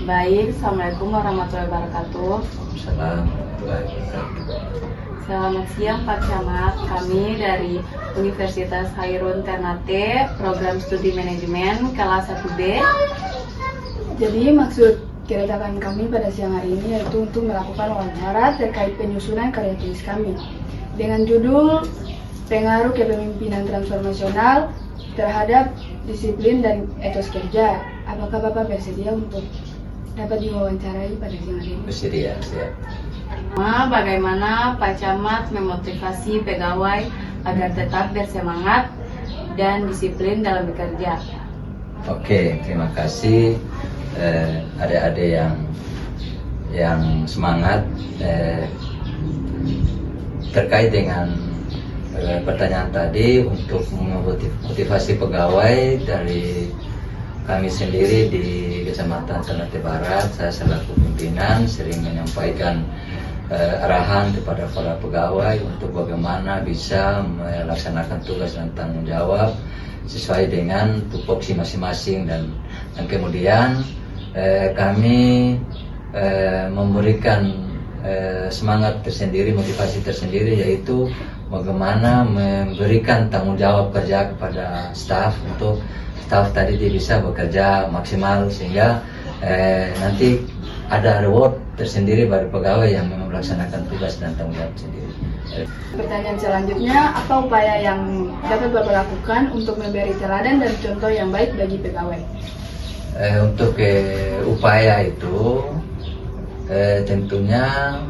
Baik, Assalamualaikum warahmatullahi wabarakatuh. Waalaikumsalam warahmatullahi wabarakatuh. Selamat siang Pak Camat, kami dari Universitas Hairun Ternate, program studi manajemen kelas 1B. Jadi maksud kedatangan kami pada siang hari ini yaitu untuk melakukan wawancara terkait penyusunan karya tulis kami dengan judul Pengaruh Kepemimpinan Transformasional terhadap Disiplin dan Etos Kerja. Apakah Bapak bersedia untuk dapat diwawancarai pada siang hari ini? Bersedia, siap. Bagaimana Pak Camat memotivasi pegawai agar tetap bersemangat dan disiplin dalam bekerja? Oke, terima kasih adik-adik yang semangat terkait dengan pertanyaan tadi. Untuk memotivasi pegawai dari kami sendiri di Kecamatan Ternate Barat, saya selaku pimpinan sering menyampaikan arahan kepada para pegawai untuk bagaimana bisa melaksanakan tugas dan tanggung jawab sesuai dengan tupoksi masing-masing, dan kemudian kami memberikan semangat tersendiri, motivasi tersendiri, yaitu bagaimana memberikan tanggung jawab kerja kepada staf untuk staf tadi dia bisa bekerja maksimal sehingga nanti ada reward tersendiri bagi pegawai yang memang melaksanakan tugas dan tanggung jawab sendiri. Pertanyaan selanjutnya, apa upaya yang dapat Bapak lakukan untuk memberi teladan dan contoh yang baik bagi pegawai? Untuk upaya itu tentunya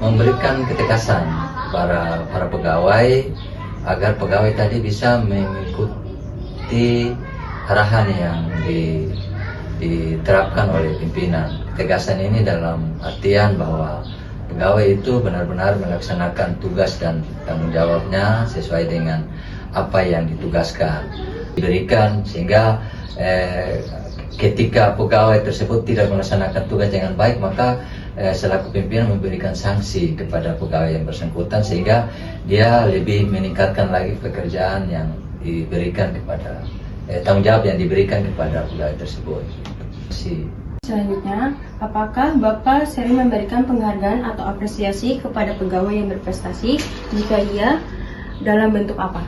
memberikan ketegasan para pegawai agar pegawai tadi bisa mengikuti arahan yang diterapkan oleh pimpinan. Ketegasan ini dalam artian bahwa pegawai itu benar-benar melaksanakan tugas dan tanggung jawabnya sesuai dengan apa yang ditugaskan diberikan, sehingga ketika pegawai tersebut tidak melaksanakan tugas dengan baik, maka selaku pimpinan memberikan sanksi kepada pegawai yang bersangkutan sehingga dia lebih meningkatkan lagi pekerjaan yang diberikan kepada tanggung jawab yang diberikan kepada pegawai tersebut. Selanjutnya, apakah Bapak sering memberikan penghargaan atau apresiasi kepada pegawai yang berprestasi? Jika iya, dalam bentuk apa?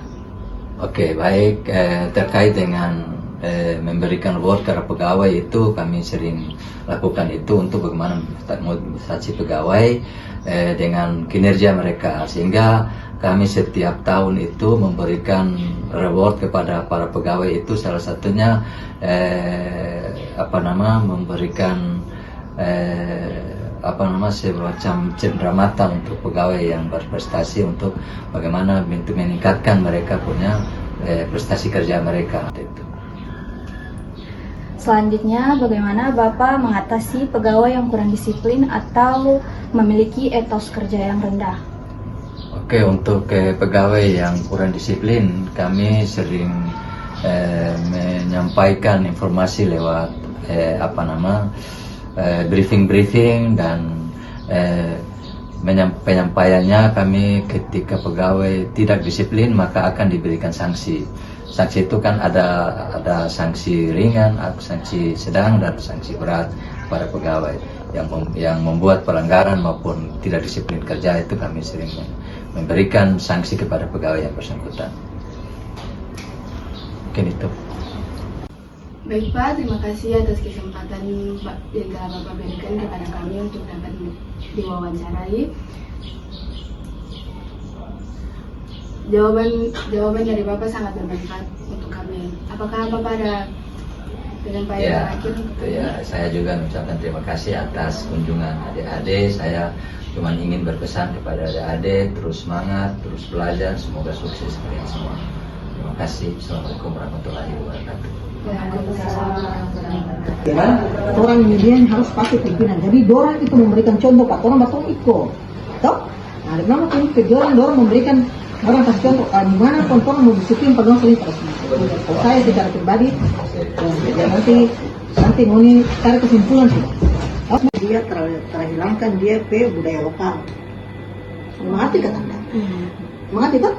Oke, baik. Terkait dengan memberikan reward kepada pegawai, itu kami sering lakukan itu untuk bagaimana memotivasi pegawai dengan kinerja mereka, sehingga kami setiap tahun itu memberikan reward kepada para pegawai. Itu salah satunya memberikan semacam cenderamata untuk pegawai yang berprestasi, untuk bagaimana meningkatkan mereka punya prestasi kerja mereka. Selanjutnya, bagaimana Bapak mengatasi pegawai yang kurang disiplin atau memiliki etos kerja yang rendah? Oke, untuk pegawai yang kurang disiplin, kami sering menyampaikan informasi lewat briefing dan penyampaiannya kami ketika pegawai tidak disiplin maka akan diberikan sanksi. Sanksi itu kan ada sanksi ringan, sanksi sedang, dan sanksi berat pada pegawai yang membuat pelanggaran maupun tidak disiplin kerja. Itu kami sering memberikan sanksi kepada pegawai yang bersangkutan. Mungkin itu. Baik Pak, terima kasih atas kesempatan yang telah Bapak berikan kepada kami untuk dapat diwawancarai. Jawaban dari Bapak sangat bermanfaat untuk kami. Apakah Bapak ada penyampaian terakhir? Saya juga mengucapkan terima kasih atas kunjungan adik-adik. Saya cuma ingin berpesan kepada adik-adik, terus semangat, terus belajar, semoga sukses kalian semua. Terima kasih. Assalamualaikum warahmatullahi wabarakatuh. Orang kemudian harus pakai pimpinan. Jadi dorang itu memberikan contoh, Pak. Orang batong ikut. Tahu? Nah, dengan itu dorang memberikan orang kasih contoh. Gimana orang mau disiplin pegang sering terus. Kalau saya secara pribadi, ya nanti mau ini tarik kesimpulan sih. Dia terhilangkan dia budaya lokal. Mengerti kata Anda? Mengerti kan?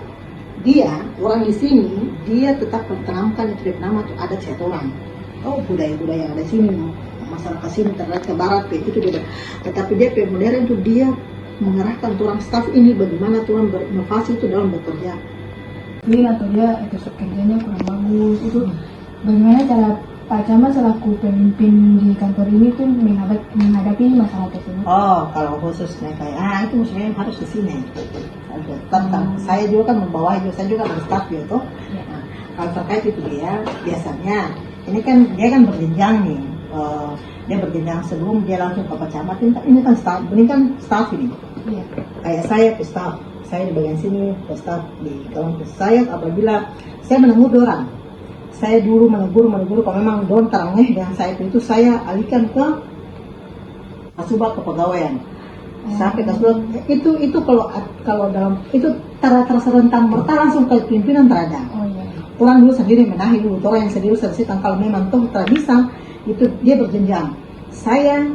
Dia orang di sini dia tetap menanamkan yang nama itu adat setoran. oh budaya-budaya ada sini, masyarakat sini terlihat ke barat kayak gitu beda. Tetapi dia modern itu dia mengarahkan tulang staff ini bagaimana tulang berinovasi itu dalam bekerja. Mungkin atau dia etos kerjanya kurang bagus itu bagaimana cara Pak Camat selaku pemimpin di kantor ini tuh menghadapi masalah tersebut? Oh, kalau khususnya kayak itu maksudnya harus di sini. Saya juga kan membawa juga, saya juga ada staff gitu. Nah, kalau terkait itu dia biasanya ini kan dia kan berjenjang nih. Dia berjenjang sebelum dia langsung ke Pak Camat ini kan staff ini. Iya. Kayak saya staff, saya di bagian sini staff di kampus saya apabila saya menegur orang. Saya dulu menegur kalau memang don terangnya dengan saya itu saya alihkan ke Kasubag kepegawaian. Sampai Kasubag itu kalau dalam itu terserentang merta langsung ke pimpinan terada. Oh iya. Orang dulu sendiri menahi dulu, orang yang sendiri selesaikan kalau memang toh tidak bisa itu dia berjenjang. Saya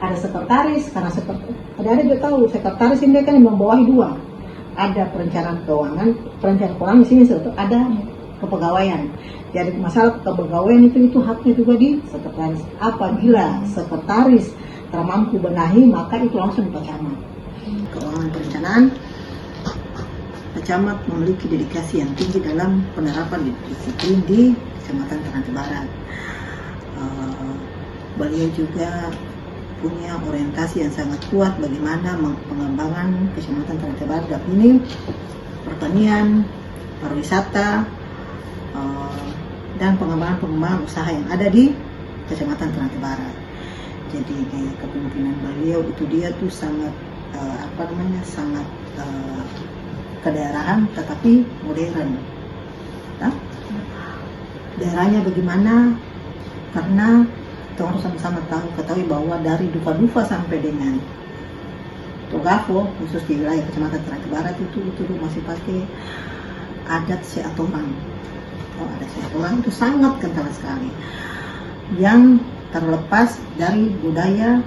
ada sekretaris karena ada juga tahu sekretaris ini kan yang membawahi dua. Ada perencanaan keuangan di sini ada kepegawaian. Jadi masalah kepegawaian itu haknya juga di sekretaris. Apabila sekretaris termampu benahi maka itu langsung Pak Camat. Keuangan perencanaan, Pak Camat memiliki dedikasi yang tinggi dalam penerapan disiplin di Kecamatan Ternate Barat. Beliau juga punya orientasi yang sangat kuat bagaimana pengembangan Kecamatan Ternate Barat ini pertanian, pariwisata, dan pengembangan usaha yang ada di Kecamatan Ternate Barat. Jadi kepemimpinan beliau itu dia tuh sangat sangat kedaerahan tetapi modern. Nah, daerahnya bagaimana? Karena kita harus sama-sama ketahui bahwa dari Dufa sampai dengan Togafo khusus di wilayah Kecamatan Ternate Barat itu masih pakai adat Seatoran. Ada Seatoran itu sangat kental sekali yang terlepas dari budaya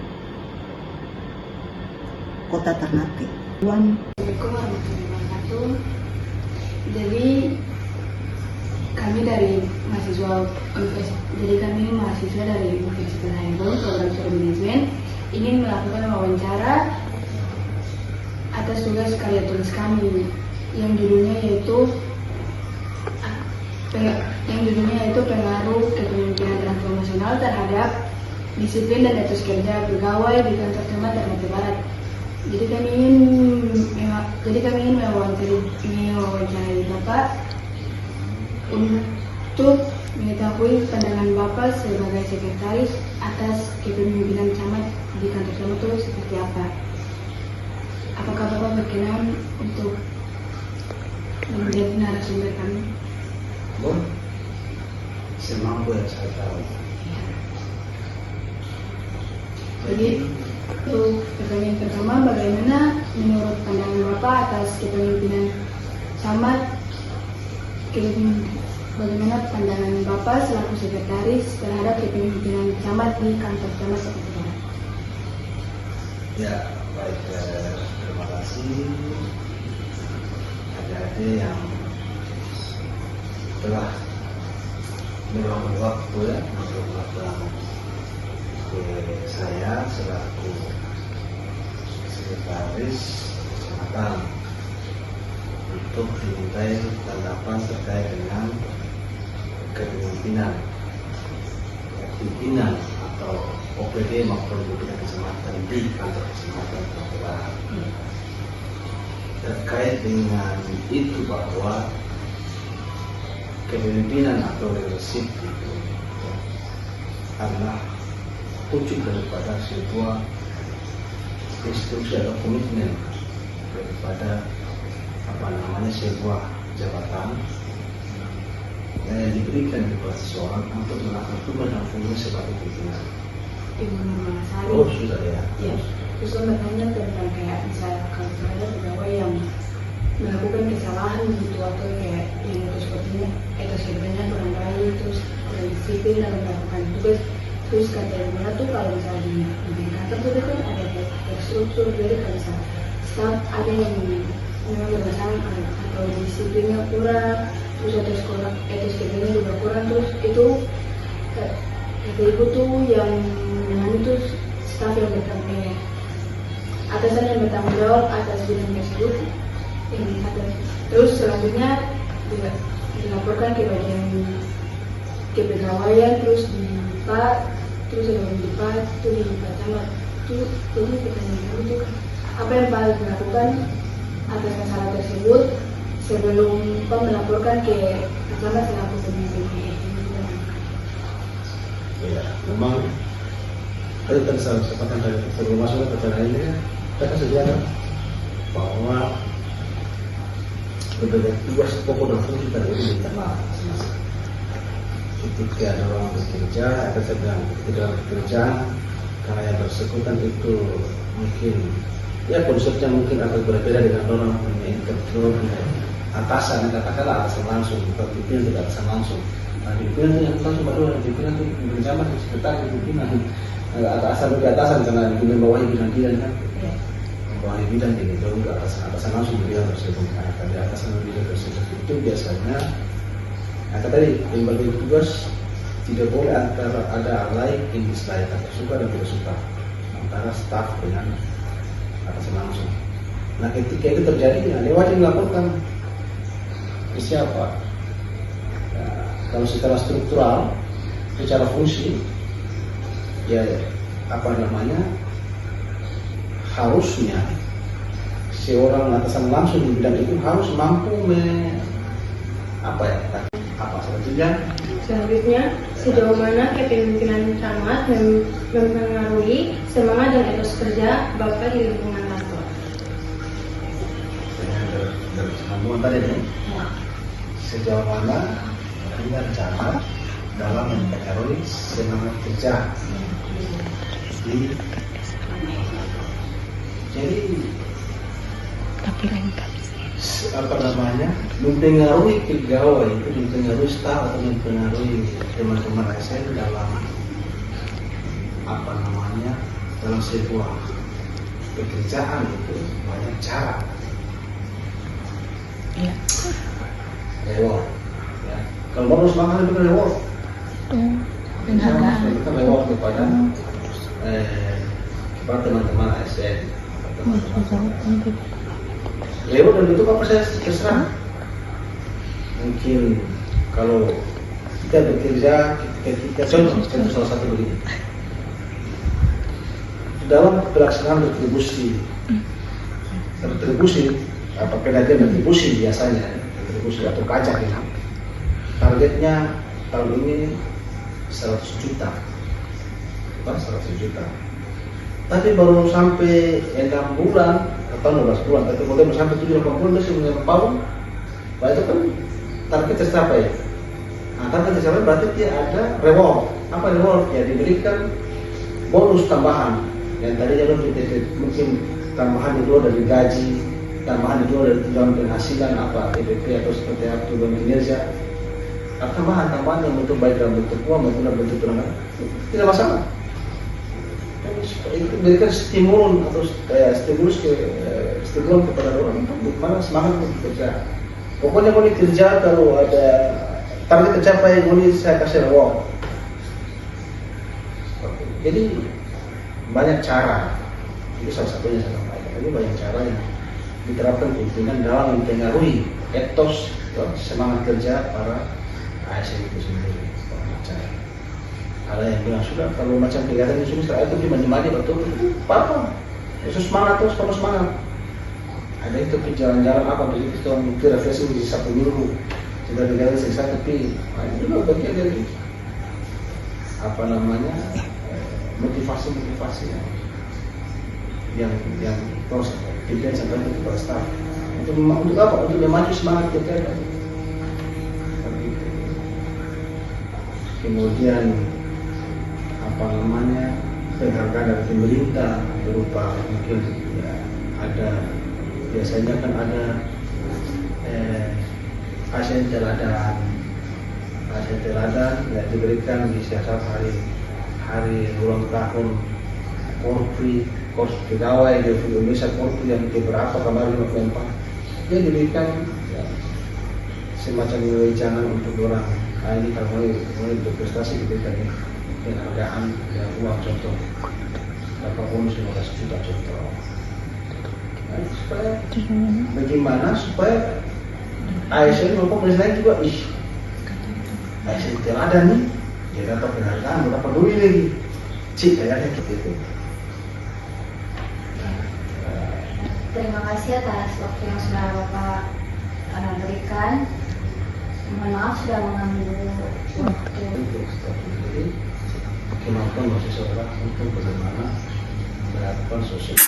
kota Ternate. Assalamualaikum warahmatullahi wabarakatuh. Jadi kami dari mahasiswa dari Universitas Hairun program studi manajemen ingin melakukan wawancara atas tugas karya tulis kami yang judulnya yaitu pengaruh kepemimpinan transformasional terhadap disiplin dan etos kerja pegawai di kantor camat Ternate Barat. Jadi kami ingin mewawancarai Bapak untuk mengetahui pandangan Bapak sebagai sekretaris atas kepemimpinan camat di kantor camat itu seperti apa. Apakah Bapak berkenan untuk menjadi narasumber kami? Semampu yang saya tahu. Jadi untuk pertanyaan pertama, bagaimana menurut pandangan Bapak atas kepemimpinan camat? Bagaimana pandangan Bapak selaku sekretaris terhadap kepemimpinan camat di kantor camat seperti apa? Ya, baik. Terima kasih adik-adik yang telah meluangkan waktu ya untuk melakukan saya selaku sekretaris kecamatan untuk dimintai tanggapan terkait dengan kepemimpinan pimpinan atau OPD maupun pimpinan kecamatan di kantor kecamatan Ternate Barat. Terkait dengan itu bahwa kepemimpinan atau leadership itu adalah wujud daripada sebuah instruksi atau komitmen daripada sebuah jabatan yang diberikan kepada seseorang untuk melakukan tugas dan fungsi sebagai pimpinan. Oh sudah ya. Ya, terus bertanya tentang kayak misalnya kalau ada pegawai yang melakukan kesalahan gitu atau kayak yang itu sepertinya sebenarnya kurang baik terus disiplin dalam melakukan tugas. Terus katanya tuh kalau misalnya di kantor tuh kan ada terstruktur jadi kalau misalnya staff ada yang memang bermasalah atau disiplinnya kurang terus etos kerjanya juga kurang terus itu ibu tuh yang itu staf yang bertanggung atasan yang bertanggung jawab atas bidang tersebut. Terus selanjutnya dilaporkan ke bagian kepegawaian, terus di PAT, terus di PAT, itu di Camat. Itu jadi pertanyaan itu apa yang Pak dilakukan atas masalah tersebut sebelum Pak melaporkan ke Camat selaku pemimpin. Ya, memang tadi saya sampaikan tadi sebelum masuk ke pertanyaan ini, kita sejarah bahwa berbagai tugas pokok dan fungsi tadi itu internal. Ketika ada orang bekerja atau sedang tidak bekerja, karena yang bersangkutan itu mungkin ya konsepnya mungkin agak berbeda dengan orang punya atasan, katakanlah atasan langsung, atau pimpinan tidak atasan langsung. Nah, pimpinan itu yang langsung baru pimpinan itu bersama sekretaris pimpinan atasan ke atasan karena pimpinan bawahi bidang kan. Bawahi bidang ini jauh ke atasan langsung bidang tersebut. Nah, dari atasan bidang tersebut itu biasanya tadi yang bagi tugas tidak boleh antara ada like in dislike atau suka dan tidak suka antara staff dengan atasan langsung. Nah, ketika itu terjadi, dia wajib melaporkan ke siapa. Nah, kalau secara struktural, secara fungsi, ya apa namanya, harusnya seorang atasan langsung di bidang itu harus mampu Selanjutnya, sejauh mana kepemimpinan camat mempengaruhi semangat dan etos kerja Bapak di lingkungan kantor? Dari sambungan tadi nih, sejauh mana kepemimpinan camat dalam mempengaruhi semangat kerja jadi apa namanya, mempengaruhi pegawai itu, mempengaruhi staf atau mempengaruhi teman-teman ASN dalam apa namanya, dalam sebuah pekerjaan itu banyak cara. Iya. Reward, ya. Kalau bonus makan itu reward. Penghargaan. Kita reward kepada teman-teman ASN. Lewat dan itu apa saya terserah. Mungkin kalau kita bekerja, kita contoh salah satu begini. Dalam pelaksanaan retribusi apa pengajian retribusi biasanya, retribusi atau pajak ini, targetnya tahun ini 100 juta. 100 juta. Tapi baru sampai 6 bulan atau 12 bulan, tapi kemudian sampai 7-8 bulan masih mengempau, nah itu kan target tercapai. Nah, target tercapai berarti dia ada reward. Apa reward? Ya diberikan bonus tambahan. Yang tadinya mungkin tambahan itu dari gaji, tambahan itu dari tunjangan penghasilan apa TPP atau seperti apa tunjangan kinerja. Tambahan yang bentuk baik dalam bentuk uang maupun dalam bentuk tunjangan tidak masalah. Itu berikan stimulus atau stimulus kepada orang untuk mana semangat untuk bekerja. Pokoknya boleh kerja, kalau ada target tercapai boleh saya kasih reward. Jadi banyak cara, itu salah satunya saya sampaikan. Jadi banyak cara yang diterapkan pimpinan dalam mempengaruhi etos semangat kerja para ASN itu sendiri. Ada yang bilang sudah kalau macam kegiatan itu sudah itu dimanja-manja betul apa? Itu semangat terus, kamu semangat. Ada itu ke jalan-jalan apa begitu itu mungkin refleksi di satu minggu sudah kegiatan selesai, tapi itu juga bagian dari apa namanya motivasi yang terus pimpinan sampaikan kepada staf untuk apa? Untuk memacu semangat kita. Kemudian apa namanya, penghargaan dari pemerintah berupa mungkin ya, ada biasanya kan ada ASN teladan yang diberikan di setiap hari ulang tahun kors pegawai di Indonesia Korpri yang beberapa kemarin November dia diberikan ya, semacam wejangan untuk orang ini kalau mau berprestasi diberikan ya. penghargaan ya uang contoh berapa bonus 15 juta contoh. Nah, supaya bagaimana supaya ASN maupun presiden juga ASN ada nih dia dapat penghargaan, dapat duit lagi kayaknya gitu. Terima kasih atas waktu yang sudah Bapak berikan. Mohon maaf sudah mengambil waktu. Untuk staf sendiri, kemampuan mahasiswa untuk bagaimana melakukan sosial.